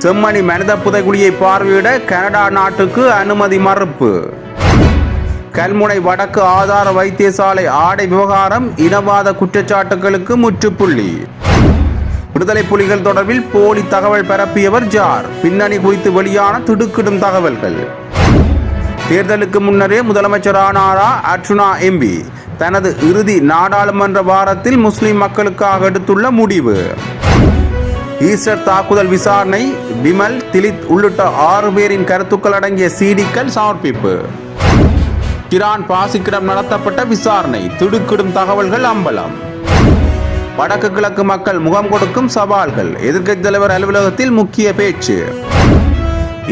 செம்மணி மனித புதைகுழியை பார்வையிட கனடா நாட்டுக்கு அனுமதி மறுப்பு. கல்முனை வடக்கு ஆதார வைத்தியசாலை ஆடை விவகாரம் இனவாத குற்றச்சாட்டுகளுக்கு முற்றுப்புள்ளி. விடுதலை புலிகள் தொடர்பில் போலி தகவல் பரப்பியவர் ஜார்? பின்னணி குறித்து வெளியான திடுக்கிடும் தகவல்கள். தேர்தலுக்கு முன்னரே முதலமைச்சரானாரா அர்ச்சுனா எம்பி? தனது இறுதி நாடாளுமன்ற வாரத்தில் முஸ்லிம் மக்களுக்காக எடுத்துள்ள முடிவு. ஈஸ்டர் தாக்குதல் விசாரணை, விமல், திலித் உள்ளிட்ட 6 பேரின் கருத்துக்கள் அடங்கிய சிடிக்கள் சமர்ப்பிப்பு. கிரான் பாசிக்கிடம் நடத்தப்பட்ட விசாரணை, திடுக்கிடும் தகவல்கள் அம்பலம். வடக்கு கிழக்கு மக்கள் முகம் கொடுக்கும் சவால்கள், எதிர்க்கட்சித் தலைவர் அலுவலகத்தில் முக்கிய பேச்சு.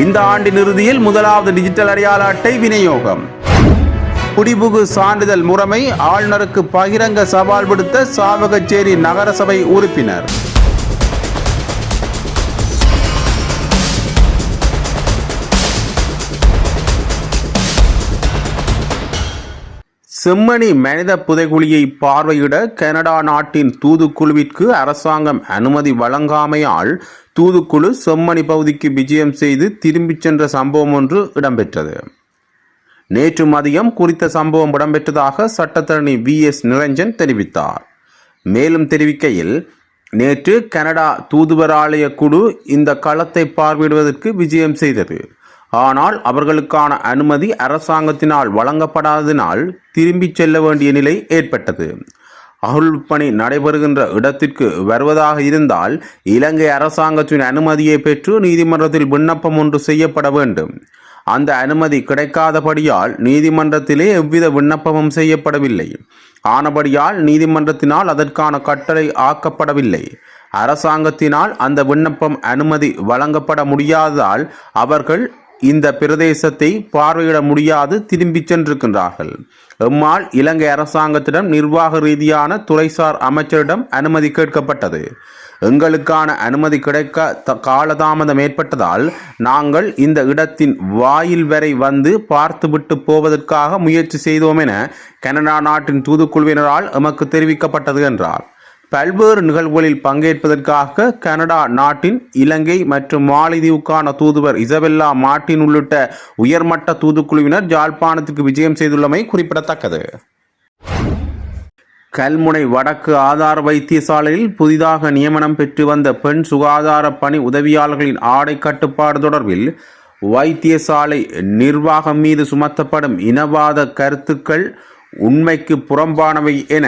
இந்த ஆண்டின் இறுதியில் முதலாவது டிஜிட்டல் அடையாள அட்டை விநியோகம். குடிபுகு சான்றிதழ் முறைமை ஆளுநருக்கு பகிரங்க சவால் விடுத்த சாவகச்சேரி நகரசபை உறுப்பினர். செம்மணி மனித புதைகுழியை பார்வையிட கனடா நாட்டின் தூதுக்குழுவிற்கு அரசாங்கம் அனுமதி வழங்காமையால் தூதுக்குழு செம்மணி பகுதிக்கு விஜயம் செய்து திரும்பிச் சென்ற சம்பவம் ஒன்று இடம்பெற்றது. நேற்று மதியம் குறித்த சம்பவம் இடம்பெற்றதாக சட்டத்தரணி VS நிரஞ்சன் தெரிவித்தார். மேலும் தெரிவிக்கையில், நேற்று கனடா தூதுவராலய குழு இந்த களத்தை பார்வையிடுவதற்கு விஜயம் செய்தது. ஆனால் அவர்களுக்கான அனுமதி அரசாங்கத்தினால் வழங்கப்படாததினால் திரும்பிச் செல்ல வேண்டிய நிலை ஏற்பட்டது. அகழ்வுப்பணி நடைபெறுகின்ற இடத்திற்கு வருவதாக இருந்தால் இலங்கை அரசாங்கத்தின் அனுமதியை பெற்று நீதிமன்றத்தில் விண்ணப்பம் ஒன்று செய்யப்பட வேண்டும். அந்த அனுமதி கிடைக்காதபடியால் நீதிமன்றத்திலே எவ்வித விண்ணப்பமும் செய்யப்படவில்லை. ஆனபடியால் நீதிமன்றத்தினால் அதற்கான கட்டளை ஆக்கப்படவில்லை. அரசாங்கத்தினால் அந்த விண்ணப்பம் அனுமதி வழங்கப்பட முடியாததால் அவர்கள் இந்த பிரதேசத்தை பார்வையிட முடியாது திரும்பிச் சென்றிருக்கின்றார்கள். எம்மால் இலங்கை அரசாங்கத்திடம் நிர்வாக ரீதியான துறைசார் அமைச்சரிடம் அனுமதி கேட்கப்பட்டது. எங்களுக்கான அனுமதி கிடைக்க காலதாமதம் ஏற்பட்டதால் நாங்கள் இந்த இடத்தின் வாயில் வரை வந்து பார்த்துவிட்டு போவதற்காக முயற்சி செய்தோம் என கனடா நாட்டின் தூதுக்குழுவினரால் எமக்கு தெரிவிக்கப்பட்டது என்றார். பல்வேறு நிகழ்வுகளில் பங்கேற்பதற்காக கனடா நாட்டின் இலங்கை மற்றும் மாலைதீவுக்கான தூதுவர் இசபெல்லா மார்டின் உள்ளிட்ட உயர்மட்ட தூதுக்குழுவினர் யாழ்ப்பாணத்திற்கு விஜயம் செய்துள்ளமை குறிப்பிடத்தக்கது. கல்முனை வடக்கு ஆதார வைத்தியசாலையில் புதிதாக நியமனம் பெற்று வந்த பெண் சுகாதார பணி உதவியாளர்களின் ஆடை கட்டுப்பாடு தொடர்பில் வைத்தியசாலை நிர்வாகம் மீது சுமத்தப்படும் இனவாத கருத்துக்கள் உண்மைக்கு புறம்பானவை என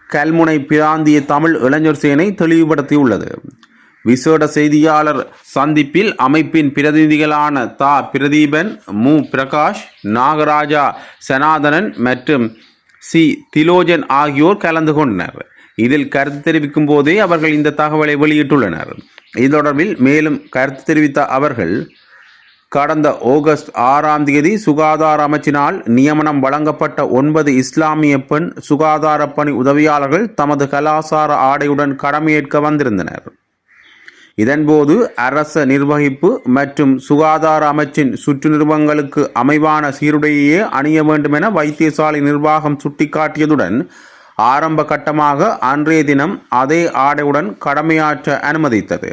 கல்முனை பிராந்திய தமிழ் இளைஞர் சேனை தெளிவுபடுத்தியுள்ளது. விசேட செய்தியாளர் சந்திப்பில் அமைப்பின் பிரதிநிதிகளான பிரதீபன், பிரகாஷ், நாகராஜா, சனாதனன் மற்றும் திலோஜன் ஆகியோர் கலந்து கொண்டனர். இதில் கருத்து தெரிவிக்கும் போதே அவர்கள் இந்த தகவலை வெளியிட்டுள்ளனர். இது தொடர்பில் மேலும் கருத்து தெரிவித்த அவர்கள், கடந்த ஆகஸ்ட் 6 சுகாதார அமைச்சினால் நியமனம் வழங்கப்பட்ட 9 இஸ்லாமிய பெண் சுகாதார பணி உதவியாளர்கள் தமது கலாசார ஆடையுடன் கடமையேற்க வந்திருந்தனர். இதன்போது அரச நிர்வகிப்பு மற்றும் சுகாதார அமைச்சின் சுற்று நிறுவனங்களுக்கு அமைவான சீருடையே அணிய வேண்டும் என வைத்தியசாலை நிர்வாகம் சுட்டிக்காட்டியதுடன் ஆரம்ப கட்டமாக அன்றைய தினம் அதே ஆடையுடன் கடமையாற்ற அனுமதித்தது.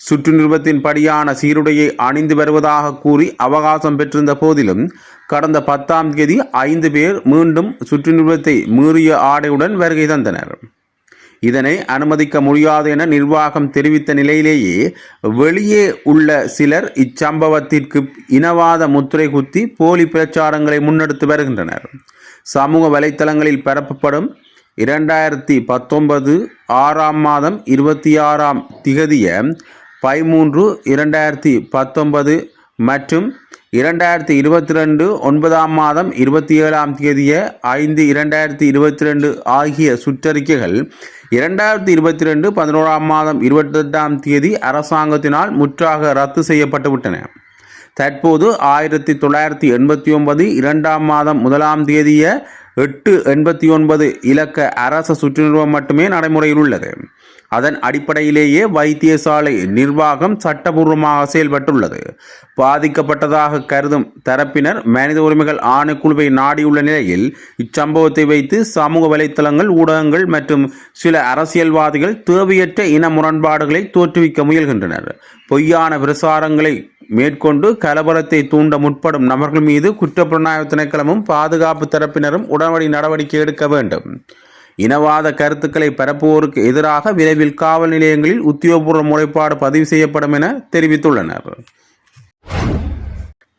சுற்று நிறுவனத்தின் படியான சீருடையை அணிந்து வருவதாக கூறி அவகாசம் பெற்றிருந்த போதிலும் கடந்த 10 5 பேர் மீண்டும் சுற்று நிறுவனத்தை மீறிய ஆடையுடன் வருகை தந்தனர். இதனை அனுமதிக்க முடியாது என நிர்வாகம் தெரிவித்த நிலையிலேயே வெளியே உள்ள சிலர் இச்சம்பவத்திற்கு இனவாத முத்திரை குத்தி போலி பிரச்சாரங்களை முன்னெடுத்து வருகின்றனர். சமூக வலைத்தளங்களில் பரப்பப்படும் 2019 6ஆம் மாதம் 26 13/2019 மற்றும் 2022 9ஆம் மாதம் 27 5/2022 ஆகிய சுற்றறிக்கைகள் 2022 11ஆம் மாதம் 28 அரசாங்கத்தினால் முற்றாக ரத்து செய்யப்பட்டுவிட்டன. தற்போது 1989 2ஆம் மாதம் 1ஆம் தேதிய 889 இலக்க அரச சுற்று நிறுவனம் மட்டுமே நடைமுறையில் உள்ளது. அதன் அடிப்படையிலேயே வைத்தியசாலை நிர்வாகம் சட்டபூர்வமாக செயல்பட்டுள்ளது. பாதிக்கப்பட்டதாக கருதும் தரப்பினர் மனித உரிமைகள் ஆணைக்குழுவை நாடியுள்ள நிலையில் இச்சம்பவத்தை வைத்து சமூக வலைத்தளங்கள், ஊடகங்கள் மற்றும் சில அரசியல்வாதிகள் தேவையற்ற இன முரண்பாடுகளை தோற்றுவிக்க முயல்கின்றனர். பொய்யான பிரசாரங்களை மேற்கொண்டு கலவரத்தை தூண்ட முற்படும் நபர்கள் மீது குற்றப்புலனாய்வு திணைக்களமும் பாதுகாப்பு தரப்பினரும் உடனடி நடவடிக்கை எடுக்க வேண்டும். இனவாத கருத்துக்களை பரப்புவோருக்கு எதிராக விரைவில் காவல் நிலையங்களில் உத்தியோகபூர்வ முறைப்பாடு பதிவு செய்யப்படும் என தெரிவித்துள்ளனர்.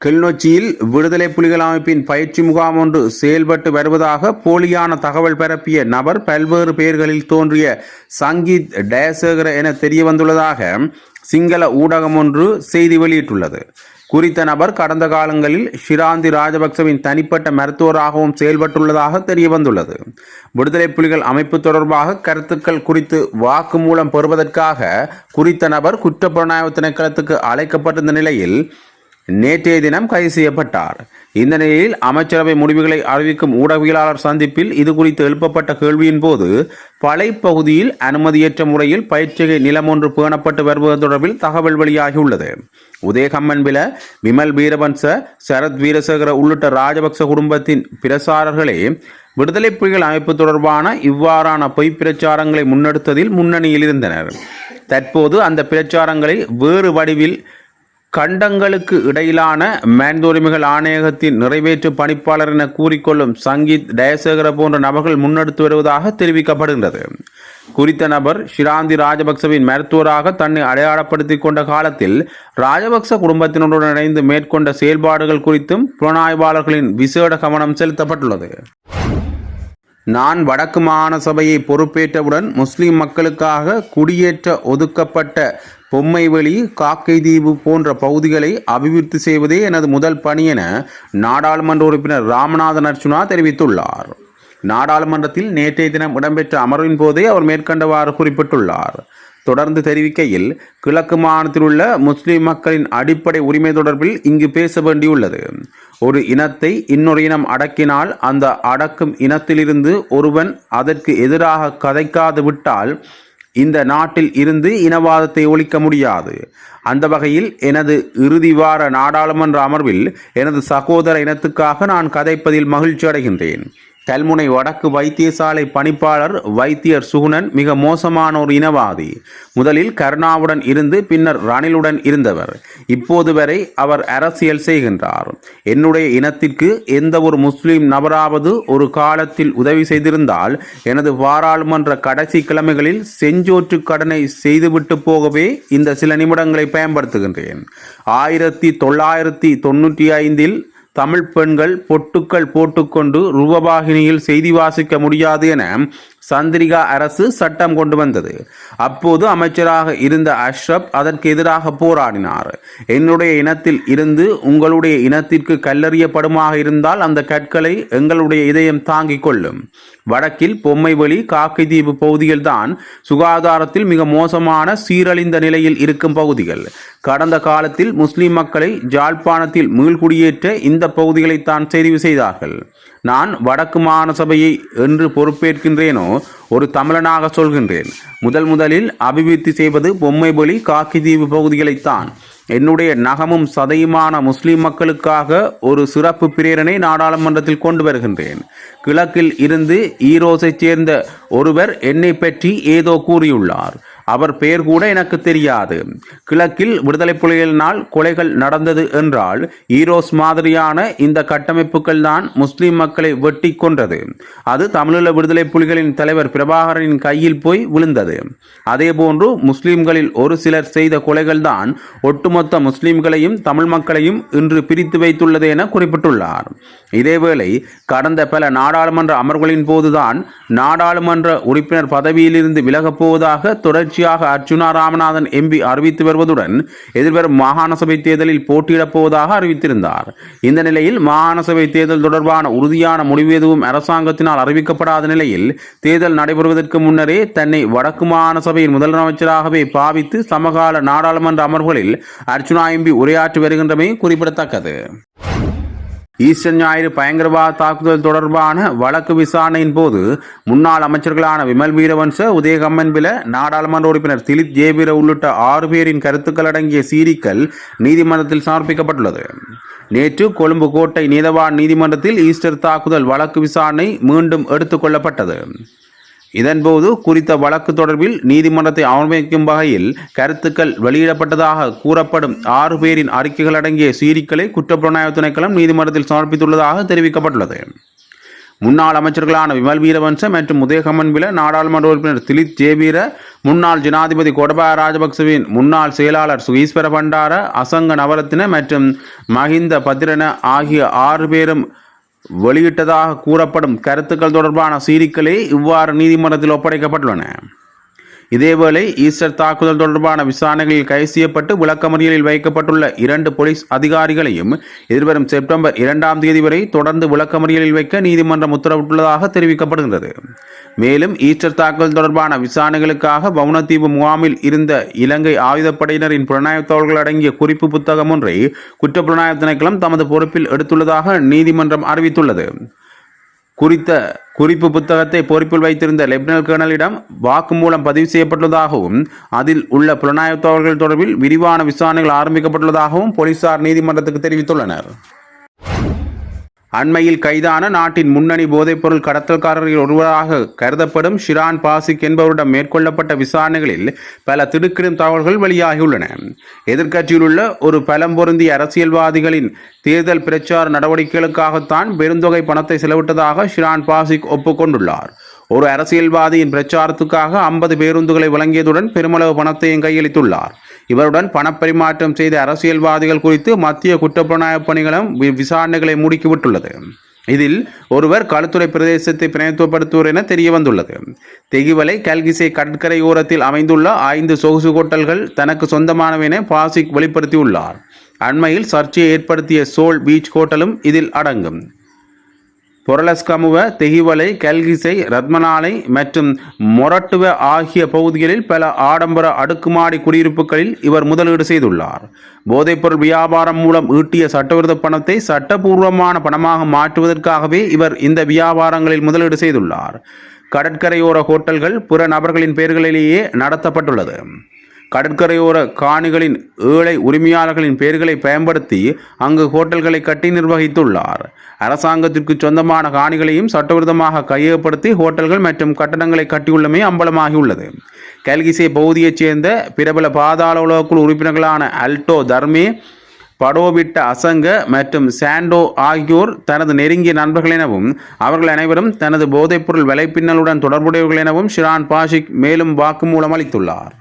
கிளிநொச்சியில் விடுதலை புலிகள் அமைப்பின் பயிற்சி முகாம் ஒன்று செயல்பட்டு வருவதாக போலியான தகவல் பரப்பிய நபர் பல்வேறு பெயர்களில் தோன்றிய சங்கீத் டயசேகர என தெரிய வந்துள்ளதாக சிங்கள ஊடகம் ஒன்று செய்தி வெளியிட்டுள்ளது. குறித்த நபர் கடந்த காலங்களில் ஷிராந்தி ராஜபக்சவின் தனிப்பட்ட மருத்துவராகவும் செயல்பட்டுள்ளதாக தெரிய வந்துள்ளது. விடுதலை புலிகள் அமைப்பு தொடர்பாக கருத்துக்கள் குறித்து வாக்குமூலம் பெறுவதற்காக குறித்த நபர் குற்றப்புலனாய்வு திணைக்களத்துக்கு அழைக்கப்பட்டிருந்த நிலையில் நேற்றைய தினம் கைது செய்யப்பட்டார். இந்த நிலையில் அமைச்சரவை முடிவுகளை அறிவிக்கும் ஊடகவியலாளர் சந்திப்பில் இது குறித்து எழுப்பப்பட்ட கேள்வியின் போது பளை பகுதியில் அனுமதியற்ற முறையில் பயிற்சிகை நிலம் ஒன்று பேணப்பட்டு வருவது தொடர்பில் தகவல் வெளியாகியுள்ளது. உதயகம்மன்பில, விமல் வீரவன்ச, சரத் வீரசேகர உள்ளிட்ட ராஜபக்ச குடும்பத்தின் பிரசாரர்களே விடுதலை புலிகள் அமைப்பு தொடர்பான இவ்வாறான பொய் பிரச்சாரங்களை முன்னெடுத்ததில் முன்னணியில் இருந்தனர். தற்போது அந்த பிரச்சாரங்களை வேறு வடிவில் கண்டங்களுக்கு இடையிலான மனித உரிமைகள் ஆணையகத்தின் நிறைவேற்று பணிப்பாளர் என கூறிக்கொள்ளும் சங்கீத் டயசேகர போன்ற நபர்கள் முன்னெடுத்து வருவதாக தெரிவிக்கப்படுகின்றது. குறித்த நபர் ஷிராந்தி ராஜபக்சவின் மருத்துவராக தன்னை அடையாளப்படுத்திக் கொண்ட காலத்தில் ராஜபக்ச குடும்பத்தினருடன் இணைந்து மேற்கொண்ட செயல்பாடுகள் குறித்தும் புலனாய்வாளர்களின் விசேட கவனம் செலுத்தப்பட்டுள்ளது. நான் வடக்கு மாகாண சபையை பொறுப்பேற்றவுடன் முஸ்லிம் மக்களுக்காக குடியேற்ற ஒதுக்கப்பட்ட பொம்மைவெளி, காக்கைதீவு போன்ற பகுதிகளை அபிவிருத்தி செய்வதே எனது முதல் பணி என நாடாளுமன்ற உறுப்பினர் ராமநாதன் அர்ச்சுனா தெரிவித்துள்ளார். நாடாளுமன்றத்தில் நேற்றைய தினம் இடம்பெற்ற அமர்வின் போதே அவர் மேற்கண்டவாறு குறிப்பிட்டுள்ளார். தொடர்ந்து தெரிவிக்கையில், கிழக்கு மாகாணத்தில் உள்ள முஸ்லிம் மக்களின் அடிப்படை உரிமை தொடர்பில் இங்கு பேச வேண்டியுள்ளது. ஒரு இனத்தை இன்னொரு இனம் அடக்கினால் அந்த அடக்கும் இனத்திலிருந்து ஒருவன் அதற்கு எதிராக கதைக்காது விட்டால் இந்த நாட்டில் இருந்து இனவாதத்தை ஒழிக்க முடியாது. அந்த வகையில் எனது இறுதி வார நாடாளுமன்ற அமர்வில் எனது சகோதர இனத்துக்காக நான் கதைப்பதில் மகிழ்ச்சி அடைகின்றேன். கல்முனை வடக்கு வைத்தியசாலை பணிப்பாளர் வைத்தியர் சுகுணன் மிக மோசமான ஒரு இனவாதி. முதலில் கருணாவுடன் இருந்து பின்னர் ரணிலுடன் இருந்தவர். இப்போது வரை அவர் அரசியல் செய்கின்றார். என்னுடைய இனத்திற்கு எந்த ஒரு முஸ்லிம் நபராவது ஒரு காலத்தில் உதவி செய்திருந்தால் எனது பாராளுமன்ற கடைசி கிழமைகளில் செஞ்சோற்று கடனை செய்துவிட்டு போகவே இந்த சில நிமிடங்களை பயன்படுத்துகின்றேன். 1995 தமிழ் பெண்கள் பொட்டுக்கள் போட்டுக்கொண்டு ரூபவாகினியில் செய்தி வாசிக்க முடியாது என சந்திரிகா அரசு சட்டம் கொண்டு வந்தது. அப்போது அமைச்சராக இருந்த அஷ்ரப் அதற்கு எதிராக போராடினார். என்னுடைய இனத்தில் இருந்து உங்களுடைய இனத்திற்கு கல்லறியப்படுமாக இருந்தால் அந்த கற்களை எங்களுடைய இதயம் தாங்கிக் கொள்ளும். வடக்கில் பொம்மைவெளி, காக்கைதீவு பகுதிகள்தான் சுகாதாரத்தில் மிக மோசமான சீரழிந்த நிலையில் இருக்கும் பகுதிகள். கடந்த காலத்தில் முஸ்லிம் மக்களை ஜாழ்ப்பாணத்தில் மீள்குடியேற்ற இந்த பகுதிகளைத்தான் தெரிவு செய்தார்கள். நான் வடக்கு மாகாண சபையை என்று பொறுப்பேற்கின்றேனோ ஒரு தமிழனாக சொல்கின்றேன். முதலில் அபிவிருத்தி செய்வது பொம்மைவெளி, காக்கைதீவு பகுதிகளைத்தான். என்னுடைய நகமும் சதையுமான முஸ்லிம் மக்களுக்காக ஒரு சிறப்பு பிரேரணை நாடாளுமன்றத்தில் கொண்டு வருகின்றேன். கிழக்கில் இருந்து ஈரோஸைச் சேர்ந்த ஒருவர் என்னை பற்றி ஏதோ கூறியுள்ளார். அவர் பெயர் கூட எனக்கு தெரியாது. கிழக்கில் விடுதலை புலிகளினால் கொலைகள் நடந்தது என்றால் ஈரோஸ் மாதிரியான இந்த கட்டமைப்புகள் தான் முஸ்லிம் மக்களை வெட்டி கொன்றது. அது தமிழீழ விடுதலை புலிகளின் தலைவர் பிரபாகரனின் கையில் போய் விழுந்தது. அதேபோன்று முஸ்லிம்களில் ஒரு சிலர் செய்த கொலைகள் தான் ஒட்டுமொத்த முஸ்லிம்களையும் தமிழ் மக்களையும் இன்று பிரித்து வைத்துள்ளது என குறிப்பிட்டுள்ளார். இதேவேளை கடந்த பல நாடாளுமன்ற அமர்வுகளின் போதுதான் நாடாளுமன்ற உறுப்பினர் பதவியிலிருந்து விலகப் போவதாக தொடர்ச்சியாக அர்ச்சுனா ராமநாதன் எம்பி அறிவித்து வருவதுடன் எதிர்வரும் மாகாண சபை தேர்தலில் போட்டியிடப் போவதாக அறிவித்திருந்தார். இந்த நிலையில் மாகாண சபை தேர்தல் தொடர்பான உறுதியான முடிவு எதுவும் அரசாங்கத்தினால் அறிவிக்கப்படாத நிலையில் தேர்தல் நடைபெறுவதற்கு முன்னரே தன்னை வடக்கு மாகாண சபையின் முதலமைச்சராகவே பாவித்து சமகால நாடாளுமன்ற அமர்வுகளில் அர்ச்சுனா எம்பி உரையாற்றி வருகின்றமை குறிப்பிடத்தக்கது. ஈஸ்டர் ஞாயிறு பயங்கரவாத தாக்குதல் தொடர்பான வழக்கு விசாரணையின் போது முன்னாள் அமைச்சர்களான விமல் வீரவன்ச, உதயகம்மன்பில, நாடாளுமன்ற உறுப்பினர் திலித் ஜேபீர உள்ளிட்ட 6 பேரின் கருத்துக்கள் அடங்கிய சீரிக்கல் நீதிமன்றத்தில் சமர்ப்பிக்கப்பட்டுள்ளது. நேற்று கொழும்பு கோட்டை நீதவான் நீதிமன்றத்தில் ஈஸ்டர் தாக்குதல் வழக்கு விசாரணை மீண்டும் எடுத்துக் கொள்ளப்பட்டது. இதன்போது குறித்த வழக்கு தொடர்பில் நீதிமன்றத்தை அவமதிக்கும் வகையில் கருத்துக்கள் வெளியிடப்பட்டதாக கூறப்படும் 6 பேரின் அறிக்கைகள் அடங்கிய சீரிக்களை குற்றப்புலனாய்வு திணைக்களம் நீதிமன்றத்தில் சமர்ப்பித்துள்ளதாக தெரிவிக்கப்பட்டுள்ளது. முன்னாள் அமைச்சர்களான விமல் வீரவன்ச மற்றும் உதயகம்மன்பில, நாடாளுமன்ற உறுப்பினர் திலித் ஜேபீர, முன்னாள் ஜனாதிபதி கோடபாய ராஜபக்சவின் முன்னாள் செயலாளர் சுகீஸ்வர பண்டார, அசங்க நவரத்தின மற்றும் மஹிந்த பத்திரன ஆகிய 6 பேரும் வெளியிட்டதாக கூறப்படும் கருத்துக்கள் தொடர்பான சீரிக்களே இவ்வாறு நீதிமன்றத்தில் ஒப்படைக்கப்பட்டுள்ளன. இதேவேளை ஈஸ்டர் தாக்குதல் தொடர்பான விசாரணைகளில் கைது செய்யப்பட்டு விளக்கமறியலில் வைக்கப்பட்டுள்ள 2 போலீஸ் அதிகாரிகளையும் எதிர்வரும் செப்டம்பர் 2ஆம் தேதி வரை தொடர்ந்து விளக்கமறியலில் வைக்க நீதிமன்றம் உத்தரவிட்டுள்ளதாக தெரிவிக்கப்படுகிறது. மேலும் ஈஸ்டர் தாக்குதல் தொடர்பான விசாரணைகளுக்காக வவுனதீவு முகாமில் இருந்த இலங்கை ஆயுதப்படையினரின் புலனாய்வு தகவல்கள் அடங்கிய குறிப்பு புத்தகம் ஒன்றை குற்றப்புலனாய்வு திணைக்களம் தமது பொறுப்பில் எடுத்துள்ளதாக நீதிமன்றம் அறிவித்துள்ளது. குறித்த குறிப்பு புத்தகத்தை பொறுப்பில் வைத்திருந்த லெப்டினல் கர்னலிடம் வாக்குமூலம் பதிவு செய்யப்பட்டுள்ளதாகவும் அதில் உள்ள புலனாய்வு தகவல்கள் தொடர்பில் விரிவான விசாரணைகள் ஆரம்பிக்கப்பட்டுள்ளதாகவும் போலீசார் நீதிமன்றத்துக்கு தெரிவித்துள்ளனர். அண்மையில் கைதான நாட்டின் முன்னணி போதைப்பொருள் கடத்தல்காரர்களில் ஒருவராக கருதப்படும் ஷிரான் பாசிக் என்பவரிடம் மேற்கொள்ளப்பட்ட விசாரணைகளில் பல திடுக்கிடும் தகவல்கள் வெளியாகியுள்ளன. எதிர்க்கட்சியில் உள்ள ஒரு பலம் பொருந்திய அரசியல்வாதிகளின் தேர்தல் பிரச்சார நடவடிக்கைகளுக்காகத்தான் பெருந்தொகை பணத்தை செலவிட்டதாக ஷிரான் பாசிக் ஒப்புக்கொண்டுள்ளார். ஒரு அரசியல்வாதியின் பிரச்சாரத்துக்காக 50 பேருந்துகளை வழங்கியதுடன் பெருமளவு பணத்தையும் கையளித்துள்ளார். இவருடன் பணப்பரிமாற்றம் செய்த அரசியல்வாதிகள் குறித்து மத்திய குற்றப்புலனாய்வு பணிகளும் விசாரணைகளை முடுக்கிவிட்டுள்ளது. இதில் ஒருவர் களுத்துறை பிரதேசத்தை பிரதிநிதித்துவப்படுத்துவர் என தெரிய வந்துள்ளது. தெகிவலை கல்கிசை கடற்கரையோரத்தில் அமைந்துள்ள 5 சொகுசு ஹோட்டல்கள் தனக்கு சொந்தமானவை என பாசிக் வெளிப்படுத்தியுள்ளார். அண்மையில் சர்ச்சையை ஏற்படுத்திய சோல் பீச் ஹோட்டலும் இதில் அடங்கும். பொரலஸ்கமுவ, தெகிவலை, கல்கிசை, ரத்மனாலை மற்றும் மொரட்டுவ ஆகிய பகுதிகளில் பல ஆடம்பர அடுக்குமாடி குடியிருப்புகளில் இவர் முதலீடு செய்துள்ளார். போதைப்பொருள் வியாபாரம் மூலம் ஈட்டிய சட்டவிரோத பணத்தை சட்டபூர்வமான பணமாக மாற்றுவதற்காகவே இவர் இந்த வியாபாரங்களில் முதலீடு செய்துள்ளார். கடற்கரையோர ஹோட்டல்கள் பிற நபர்களின் பெயர்களிலேயே நடத்தப்பட்டுள்ளது. கடற்கரையோர காணிகளின் ஏழை உரிமையாளர்களின் பெயர்களை பயன்படுத்தி அங்கு ஹோட்டல்களை கட்டி நிர்வகித்துள்ளார். அரசாங்கத்திற்கு சொந்தமான காணிகளையும் சட்டவிரோதமாக கையகப்படுத்தி ஹோட்டல்கள் மற்றும் கட்டடங்களை கட்டியுள்ளமை அம்பலமாகியுள்ளது. கல்கிசை பகுதியைச் சேர்ந்த பிரபல பாதாள உலகக்குழு உறுப்பினர்களான அல்டோ தர்மே, படோவிட்ட அசங்க மற்றும் சாண்டோ ஆகியோர் தனது நெருங்கிய நண்பர்கள் எனவும் அவர்கள் அனைவரும் தனது போதைப்பொருள் விலைப்பின்னலுடன் தொடர்புடையவர்கள் எனவும் ஷிரான் பாசிக் மேலும் வாக்குமூலம் அளித்துள்ளார்.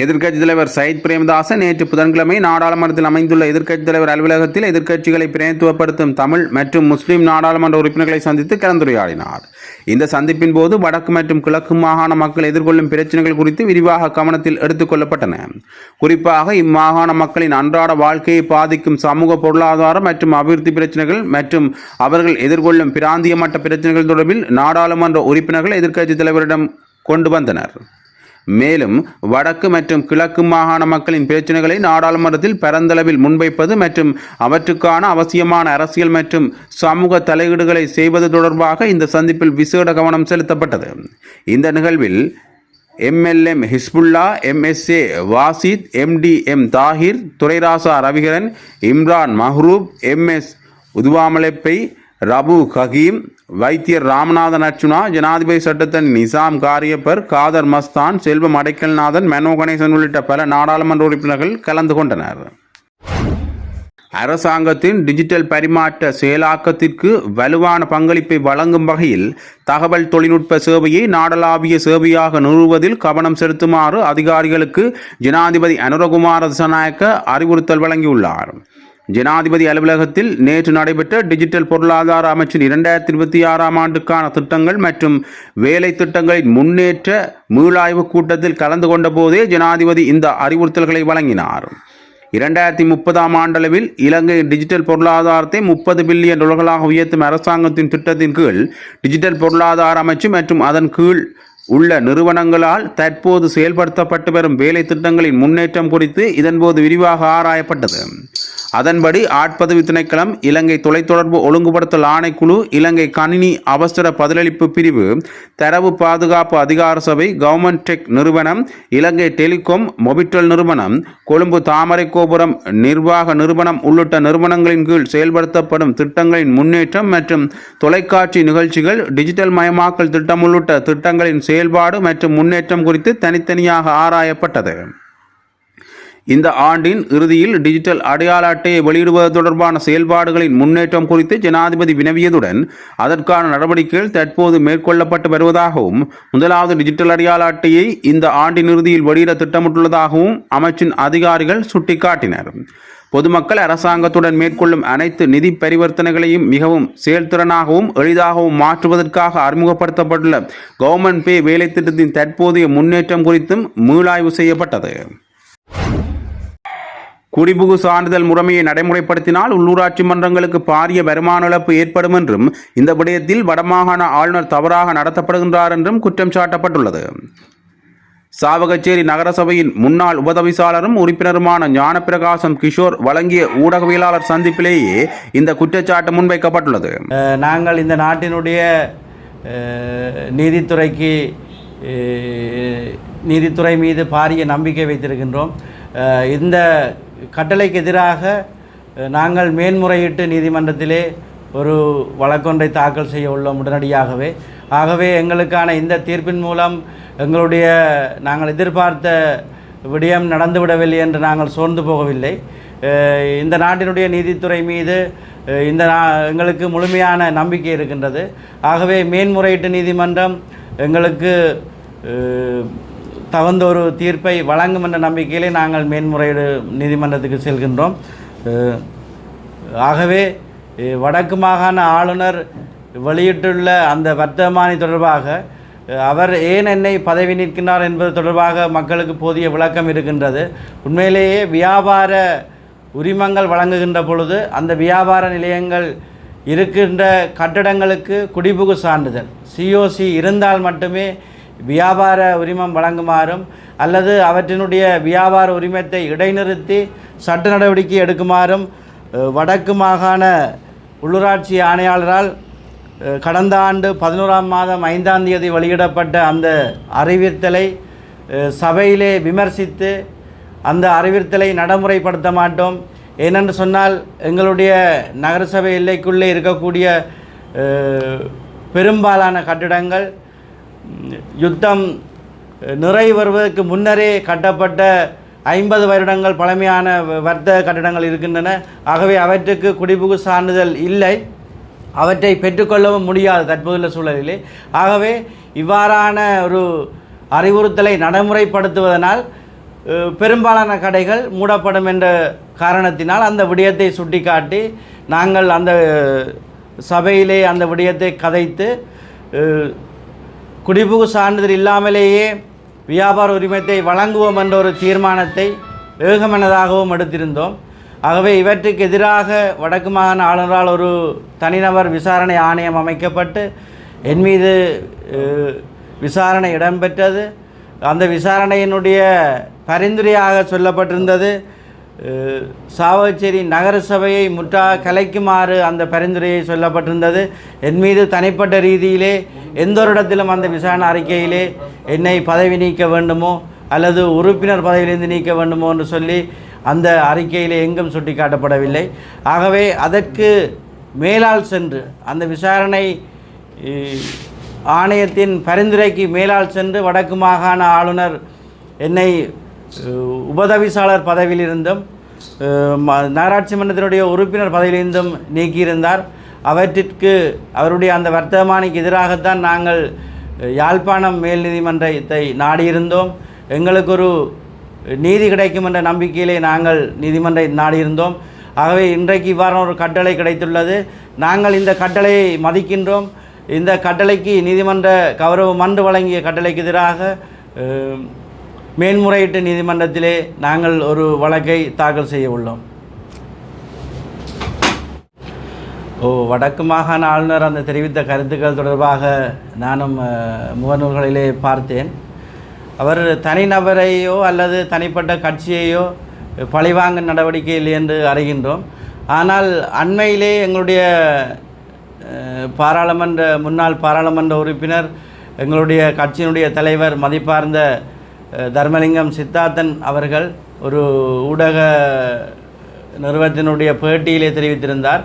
எதிர்க்கட்சித் தலைவர் சயித் பிரேமதாச நேற்று புதன்கிழமை நாடாளுமன்றத்தில் அமைந்துள்ள எதிர்க்கட்சித் தலைவர் அலுவலகத்தில் எதிர்க்கட்சிகளை பிரதிநிதித்துவப்படுத்தும் தமிழ் மற்றும் முஸ்லிம் நாடாளுமன்ற உறுப்பினர்களை சந்தித்து கலந்துரையாடினார். இந்த சந்திப்பின் போது வடக்கு மற்றும் கிழக்கு மாகாண மக்கள் எதிர்கொள்ளும் பிரச்சனைகள் குறித்து விரிவாக கவனத்தில் எடுத்துக் கொள்ளப்பட்டன. குறிப்பாக இம்மாகாண மக்களின் அன்றாட வாழ்க்கையை பாதிக்கும் சமூக, பொருளாதார மற்றும் அபிவிருத்தி பிரச்சனைகள் மற்றும் அவர்கள் எதிர்கொள்ளும் பிராந்திய மட்ட பிரச்சனைகள் தொடர்பில் நாடாளுமன்ற உறுப்பினர்கள் எதிர்க்கட்சித் தலைவரிடம் கொண்டு வந்தனர். மேலும் வடக்கு மற்றும் கிழக்கு மாகாண மக்களின் பிரச்சனைகளை நாடாளுமன்றத்தில் பரந்தளவில் முன்வைப்பது மற்றும் அவற்றுக்கான அவசியமான அரசியல் மற்றும் சமூக தலையீடுகளை செய்வது தொடர்பாக இந்த சந்திப்பில் விசேட கவனம் செலுத்தப்பட்டது. இந்த நிகழ்வில் MLM Hizbullah, MSA Wasith, MDM Thahir, Thurairasa Ravikaran, Imran Mahroof, MS உதுவாமலைப்பை, ரபு ஹகீம், வைத்தியர் ராமநாதன் அர்ச்சுனா, ஜனாதிபதி சட்டத்தன் நிசாம் காரியப்பர், காதர் மஸ்தான், செல்வம் அடைக்கல்நாதன், மனோ கணேசன் உள்ளிட்ட பல நாடாளுமன்ற உறுப்பினர்கள் கலந்து கொண்டனர். அரசாங்கத்தின் டிஜிட்டல் பரிமாற்ற செயலாக்கத்திற்கு வலுவான பங்களிப்பை வழங்கும் வகையில் தகவல் தொழில்நுட்ப சேவையை நாடளாவிய சேவையாக நிறுவுவதில் கவனம் செலுத்துமாறு அதிகாரிகளுக்கு ஜனாதிபதி அனுரகுமார திசாநாயக்க அறிவுறுத்தல் வழங்கியுள்ளார். ஜனாதிபதி அலுவலகத்தில் நேற்று நடைபெற்ற டிஜிட்டல் பொருளாதார அமைச்சின் 2026ஆம் ஆண்டுக்கான திட்டங்கள் மற்றும் வேலை திட்டங்களின் முன்னேற்ற மீளாய்வு கூட்டத்தில் கலந்து கொண்ட போதே ஜனாதிபதி இந்த அறிவுறுத்தல்களை வழங்கினார். 2030ஆம் ஆண்டளவில் இலங்கை டிஜிட்டல் பொருளாதாரத்தை 30 பில்லியன் டாலர்களாக உயர்த்தும் அரசாங்கத்தின் திட்டத்தின் கீழ் டிஜிட்டல் பொருளாதார அமைச்சு மற்றும் அதன் கீழ் உள்ள நிறுவனங்களால் தற்போது செயல்படுத்தப்பட்டு வரும் வேலை திட்டங்களின் முன்னேற்றம் குறித்து இதன்போது விரிவாக ஆராயப்பட்டது. அதன்படி ஆட்பதிவு திணைக்களம், இலங்கை தொலைத்தொடர்பு ஒழுங்குபடுத்தல் ஆணைக்குழு, இலங்கை கணினி அவசர பதிலளிப்பு பிரிவு, தரவு பாதுகாப்பு அதிகார சபை, கவர்மெண்ட் டெக் நிறுவனம், இலங்கை டெலிகாம் மொபிட்டல் நிறுவனம், கொழும்பு தாமரை கோபுரம் நிர்வாக நிறுவனம் உள்ளிட்ட நிறுவனங்களின் கீழ் செயல்படுத்தப்படும் திட்டங்களின் முன்னேற்றம் மற்றும் தொலைக்காட்சி நிகழ்ச்சிகள், டிஜிட்டல் மயமாக்கல் திட்டம் உள்ளிட்ட திட்டங்களின் செயல்பாடு மற்றும் முன்னேற்றம் குறித்து தனித்தனியாக ஆராயப்பட்டது. இந்த ஆண்டின் இறுதியில் டிஜிட்டல் அடையாள அட்டையை வெளியிடுவது தொடர்பான செயல்பாடுகளின் முன்னேற்றம் குறித்து ஜனாதிபதி வினவியதுடன் அதற்கான நடவடிக்கைகள் தற்போது மேற்கொள்ளப்பட்டு வருவதாகவும், முதலாவது டிஜிட்டல் அடையாள அட்டையை இந்த ஆண்டின் இறுதியில் வெளியிட திட்டமிட்டுள்ளதாகவும் அமைச்சின் அதிகாரிகள் சுட்டிக்காட்டினர். பொதுமக்கள் அரசாங்கத்துடன் மேற்கொள்ளும் அனைத்து நிதி பரிவர்த்தனைகளையும் மிகவும் செயல்திறனாகவும் எளிதாகவும் மாற்றுவதற்காக அறிமுகப்படுத்தப்பட்டுள்ள கவர்மெண்ட் பே வேலை திட்டத்தின் தற்போதைய முன்னேற்றம் குறித்தும் மீளாய்வு செய்யப்பட்டது. குடிபுகு சான்றிதழ் முறைமையை நடைமுறைப்படுத்தினால் உள்ளூராட்சி மன்றங்களுக்கு பாரிய வருமான இழப்பு ஏற்படும் என்றும், இந்த விடயத்தில் வடமாகாண ஆளுநர் தவறாக நடத்தப்படுகின்றார் என்றும் குற்றம் சாட்டப்பட்டுள்ளது. சாவகச்சேரி நகரசபையின் முன்னாள் உபதவிசாளரும் உறுப்பினருமான ஞானப்பிரகாசம் கிஷோர் வழங்கிய ஊடகவியலாளர் சந்திப்பிலேயே இந்த குற்றச்சாட்டு முன்வைக்கப்பட்டுள்ளது. நாங்கள் இந்த நாட்டினுடைய நீதித்துறை மீது பாரிய நம்பிக்கை வைத்திருக்கின்றோம். இந்த கட்டளைக்கு எதிராக நாங்கள் மேன்முறையீட்டு நீதிமன்றத்திலே ஒரு வழக்கொன்றை தாக்கல் செய்ய உள்ளோம் உடனடியாகவே. ஆகவே எங்களுக்கான இந்த தீர்ப்பின் மூலம் எங்களுடைய நாங்கள் எதிர்பார்த்த விடயம் நடந்துவிடவில்லை என்று நாங்கள் சோர்ந்து போகவில்லை. இந்த நாட்டினுடைய நீதித்துறை மீது எங்களுக்கு முழுமையான நம்பிக்கை இருக்கின்றது. ஆகவே மேன்முறையீட்டு நீதிமன்றம் எங்களுக்கு தகுந்த ஒரு தீர்ப்பை வழங்கும் என்ற நம்பிக்கையிலே நாங்கள் மேன்முறையீடு நீதிமன்றத்துக்கு செல்கின்றோம். ஆகவே வடக்கு மாகாண ஆளுநர் வெளியிட்டுள்ள அந்த வர்த்தமானி தொடர்பாக அவர் ஏன் என்னை பதவி நிற்கின்றார் என்பது தொடர்பாக மக்களுக்கு போதிய விளக்கம் இருக்கின்றது. உண்மையிலேயே வியாபார உரிமங்கள் வழங்குகின்ற பொழுது அந்த வியாபார நிலையங்கள் இருக்கின்ற கட்டடங்களுக்கு குடிபுகு சான்றிதழ் COC இருந்தால் மட்டுமே வியாபார உரிமம் வழங்குமாறும் அல்லது அவற்றினுடைய வியாபார உரிமத்தை இடைநிறுத்தி சட்ட நடவடிக்கை எடுக்குமாறும் வடக்கு மாகாண உள்ளூராட்சி ஆணையாளரால் கடந்த ஆண்டு 11ஆம் மாதம் 5ஆம் தேதி வெளியிடப்பட்ட அந்த அறிவித்தலை சபையிலே விமர்சித்து அந்த அறிவித்தலை நடைமுறைப்படுத்த மாட்டோம். ஏனென்று சொன்னால் எங்களுடைய நகரசபை எல்லைக்குள்ளே இருக்கக்கூடிய பெரும்பாலான கட்டிடங்கள் யுத்தம் நிறைவேறுவதற்கு முன்னரே கட்டப்பட்ட 50 வருடங்கள் பழமையான வர்த்தக கட்டிடங்கள் இருக்கின்றன. ஆகவே அவற்றுக்கு குடிபுகு சான்றிதழ் இல்லை, அவற்றை பெற்றுக்கொள்ளவும் முடியாது தற்போதுள்ள சூழலிலே. ஆகவே இவ்வாறான ஒரு அறிவுறுத்தலை நடைமுறைப்படுத்துவதனால் பெரும்பாலான கடைகள் மூடப்படும் என்ற காரணத்தினால் அந்த விடயத்தை சுட்டிக்காட்டி நாங்கள் அந்த சபையிலே அந்த விடயத்தை கதைத்து குடிபுகு சான்றிதழ் இல்லாமலேயே வியாபார உரிமத்தை வழங்குவோம் என்ற ஒரு தீர்மானத்தை ஏகமனதாகவும் எடுத்திருந்தோம். ஆகவே இவற்றுக்கு எதிராக வடக்கு மாகாண ஆளுநரால் ஒரு தனிநபர் விசாரணை ஆணையம் அமைக்கப்பட்டு என் மீது விசாரணை இடம்பெற்றது. அந்த விசாரணையினுடைய பரிந்துரையாக சொல்லப்பட்டிருந்தது சாவகச்சேரி நகர சபையை முற்றாக கலைக்குமாறு அந்த பரிந்துரையை சொல்லப்பட்டிருந்தது. என் மீது தனிப்பட்ட ரீதியிலே எந்த ஒரு இடத்திலும் அந்த விசாரணை அறிக்கையிலே என்னை பதவி நீக்க வேண்டுமோ அல்லது உறுப்பினர் பதவியிலிருந்து நீக்க வேண்டுமோ என்று சொல்லி அந்த அறிக்கையிலே எங்கும் சுட்டி காட்டப்படவில்லை. ஆகவே அதற்கு மேலால் சென்று அந்த விசாரணை ஆணையத்தின் பரிந்துரைக்கு மேலால் சென்று வடக்கு மாகாண ஆளுநர் என்னை உபதவிசாளர் பதவியிலிருந்தும் நகராட்சி மன்றத்தினுடைய உறுப்பினர் பதவியிலிருந்தும் நீக்கியிருந்தார். அவற்றிற்கு அவருடைய அந்த வர்த்தமானிக்கு எதிராகத்தான் நாங்கள் யாழ்ப்பாணம் மேல் நீதிமன்றத்தை நாடியிருந்தோம். எங்களுக்கு ஒரு நீதி கிடைக்கும் என்ற நம்பிக்கையிலே நாங்கள் நீதிமன்றை நாடியிருந்தோம். ஆகவே இன்றைக்கு இவ்வாறான ஒரு கட்டளை கிடைத்துள்ளது. நாங்கள் இந்த கட்டளையை மதிக்கின்றோம். இந்த கட்டளைக்கு நீதிமன்ற கௌரவ மன்று வழங்கிய கட்டளைக்கு எதிராக மேன்முறையீட்டு நீதிமன்றத்திலே நாங்கள் ஒரு வழக்கை தாக்கல் செய்ய உள்ளோம். வடக்கு மாகாண ஆளுநர் அந்த தெரிவித்த கருத்துக்கள் தொடர்பாக நானும் முகநூல்களிலே பார்த்தேன். அவர் தனிநபரையோ அல்லது தனிப்பட்ட கட்சியையோ பழிவாங்க நடவடிக்கை இல்லை என்று அறிகின்றோம். ஆனால் அண்மையிலே எங்களுடைய முன்னாள் பாராளுமன்ற உறுப்பினர், எங்களுடைய கட்சியினுடைய தலைவர் மதிப்பார்ந்த தர்மலிங்கம் சித்தார்த்தன் அவர்கள் ஒரு ஊடக நிறுவனத்தினுடைய பேட்டியிலே தெரிவித்திருந்தார்.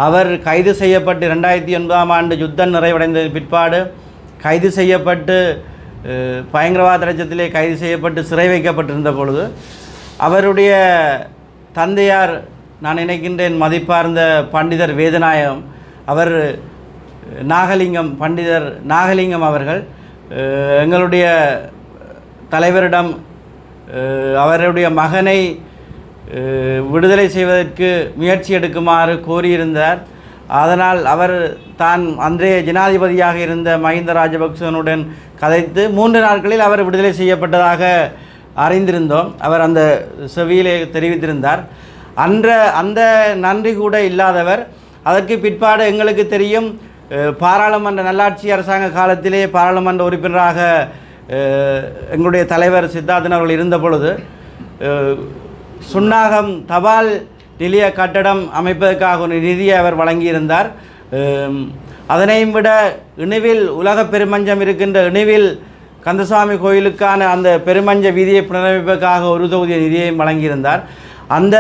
அவர் கைது செய்யப்பட்டு 2009ஆம் ஆண்டு யுத்தம் நிறைவடைந்த பிற்பாடு கைது செய்யப்பட்டு பயங்கரவாத தடயத்திலே கைது செய்யப்பட்டு சிறை வைக்கப்பட்டிருந்த பொழுது அவருடைய தந்தையார், நான் நினைக்கின்றேன் மதிப்பார்ந்த பண்டிதர் வேதநாயகம், அவர் பண்டிதர் நாகலிங்கம் அவர்கள் எங்களுடைய தலைவரிடம் அவருடைய மகனை விடுதலை செய்வதற்கு முயற்சி எடுக்குமாறு கோரியிருந்தார். அதனால் அவர் தான் அன்றைய ஜனாதிபதியாக இருந்த மஹிந்த ராஜபக்சனுடன் கதைத்து 3 நாட்களில் அவர் விடுதலை செய்யப்பட்டதாக அறிந்திருந்தோம். அவர் அந்த செவியிலே தெரிவித்திருந்தார். அந்த நன்றி கூட இல்லாதவர் அதற்கு பிற்பாடு எங்களுக்கு தெரியும், பாராளுமன்ற நல்லாட்சி அரசாங்க காலத்திலே பாராளுமன்ற உறுப்பினராக எங்களுடைய தலைவர் சித்தார்த்தன் அவர்கள் இருந்த பொழுது சுன்னாகம் தபால் நிலைய கட்டடம் அமைப்பதற்காக ஒரு நிதியை அவர் வழங்கியிருந்தார். அதனையும் விட இணுவில் உலக பெருமஞ்சம் இருக்கின்ற இணுவில் கந்தசாமி கோயிலுக்கான அந்த பெருமஞ்ச வீதியை புனரமைப்பதற்காக ஒரு தொகுதி நிதியை வழங்கியிருந்தார். அந்த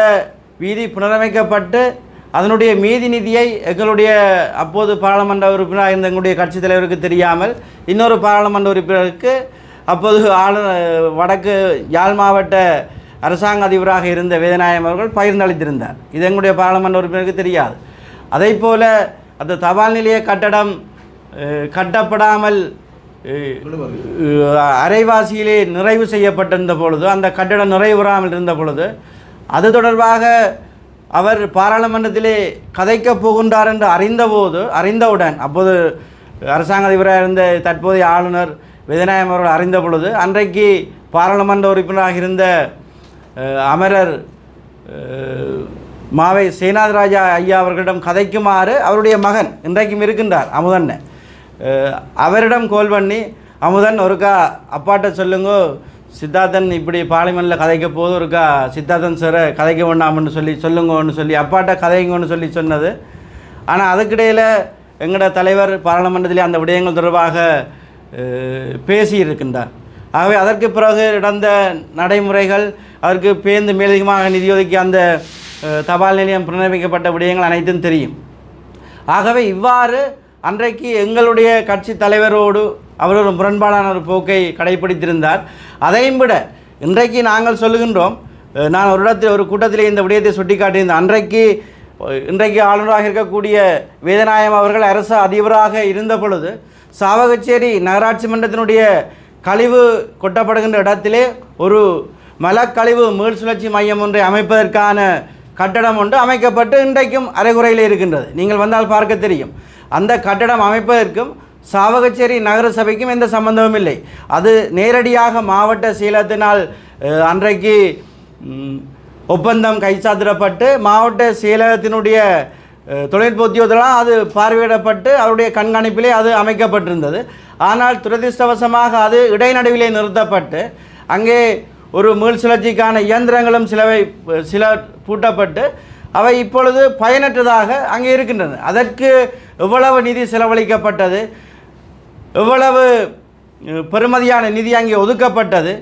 வீதி புனரமைக்கப்பட்டு அதனுடைய மீதி நிதியை எங்களுடைய அப்போது பாராளுமன்ற உறுப்பினராக இருந்த எங்களுடைய கட்சித் தலைவருக்கு தெரியாமல் இன்னொரு பாராளுமன்ற உறுப்பினருக்கு அப்போது வடக்கு யாழ் மாவட்ட அரசாங்க அதிபராக இருந்த வேதநாயகம் அவர்கள் பகிர்ந்தளித்திருந்தார். இது எங்களுடைய பாராளுமன்ற உறுப்பினருக்கு தெரியாது. அதே போல் அந்த தபால் நிலைய கட்டடம் கட்டப்படாமல் அரைவாசியிலே நிறைவு செய்யப்பட்டிருந்த பொழுது, அந்த கட்டடம் நிறைவுறாமல் இருந்த பொழுது, அது தொடர்பாக அவர் பாராளுமன்றத்திலே கதைக்கப் போகின்றார் என்று அறிந்தவுடன் அப்போது அரசாங்க அதிபராக இருந்த தற்போதைய ஆளுநர் வேதநாயகம் அவர்கள் அறிந்த பொழுது, அன்றைக்கு பாராளுமன்ற உறுப்பினராக இருந்த அமரர் மாவை சேனாதராஜா ஐயா அவர்களிடம் கதைக்குமாறு அவருடைய மகன் இன்றைக்கும் இருக்கின்றார் அமுதன், அவரிடம் கோல் பண்ணி, அமுதன் ஒருக்கா அப்பாட்ட சொல்லுங்க, சித்தார்த்தன் இப்படி பார்லிமெண்ட்டில் கதைக்க போது ஒருக்கா சித்தார்த்தன் சாரை கதைக்க வேண்டாம்னு சொல்லுங்கன்னு சொல்லி அப்பாட்ட கதைங்கன்னு சொன்னது. ஆனால் அதுக்கிடையில் எங்களோட தலைவர் பாராளுமன்றத்திலே அந்த விடயங்கள் தொடர்பாக பேசியிருக்கின்றார். ஆகவே அதற்கு பிறகு நடந்த நடைமுறைகள், அதற்கு பேர்ந்து மேலதிகமாக நிதி ஒதுக்கி அந்த தபால் நிலையம் புனரமைக்கப்பட்ட விடயங்கள் அனைத்தும் தெரியும். ஆகவே இவ்வாறு அன்றைக்கு எங்களுடைய கட்சி தலைவரோடு அவர் ஒரு முரண்பாடான ஒரு போக்கை கடைபிடித்திருந்தார். அதையும் விட இன்றைக்கு நாங்கள் சொல்லுகின்றோம், நான் ஒரு கூட்டத்திலே இந்த விடயத்தை சுட்டிக்காட்டியிருந்தேன். இன்றைக்கு ஆளுநராக இருக்கக்கூடிய வேதநாயகம் அவர்கள் அரசு அதிபராக இருந்த பொழுது சாவகச்சேரி நகராட்சி மன்றத்தினுடைய கழிவு கொட்டப்படுகின்ற இடத்திலே ஒரு மலக்கழிவு மீள் சுழற்சி மையம் ஒன்றை அமைப்பதற்கான கட்டடம் ஒன்று அமைக்கப்பட்டு இன்றைக்கும் அரைகுறையில் இருக்கின்றது. நீங்கள் வந்தால் பார்க்க தெரியும். அந்த கட்டடம் அமைப்பதற்கும் சாவகச்சேரி நகர சபைக்கும் எந்த சம்பந்தமும் இல்லை. அது நேரடியாக மாவட்ட செயலகத்தினால் அன்றைக்கு ஒப்பந்தம் கைச்சாத்திடப்பட்டு மாவட்ட செயலகத்தினுடைய தொழில்நுட்ப உத்தியோகத்தெல்லாம் அது பார்வையிடப்பட்டு அவருடைய கண்காணிப்பிலே அது அமைக்கப்பட்டிருந்தது. ஆனால் துரதிர்ஷ்டவசமாக அது இடைநடுவிலே நிறுத்தப்பட்டு அங்கே ஒரு மீள் சுழற்சிக்கான இயந்திரங்களும் சில பூட்டப்பட்டு அவை இப்பொழுது பயனற்றதாக அங்கே இருக்கின்றன. அதற்கு எவ்வளவு நிதி செலவழிக்கப்பட்டது, எவ்வளவு பெறுமதியான நிதி அங்கே ஒதுக்கப்பட்டது,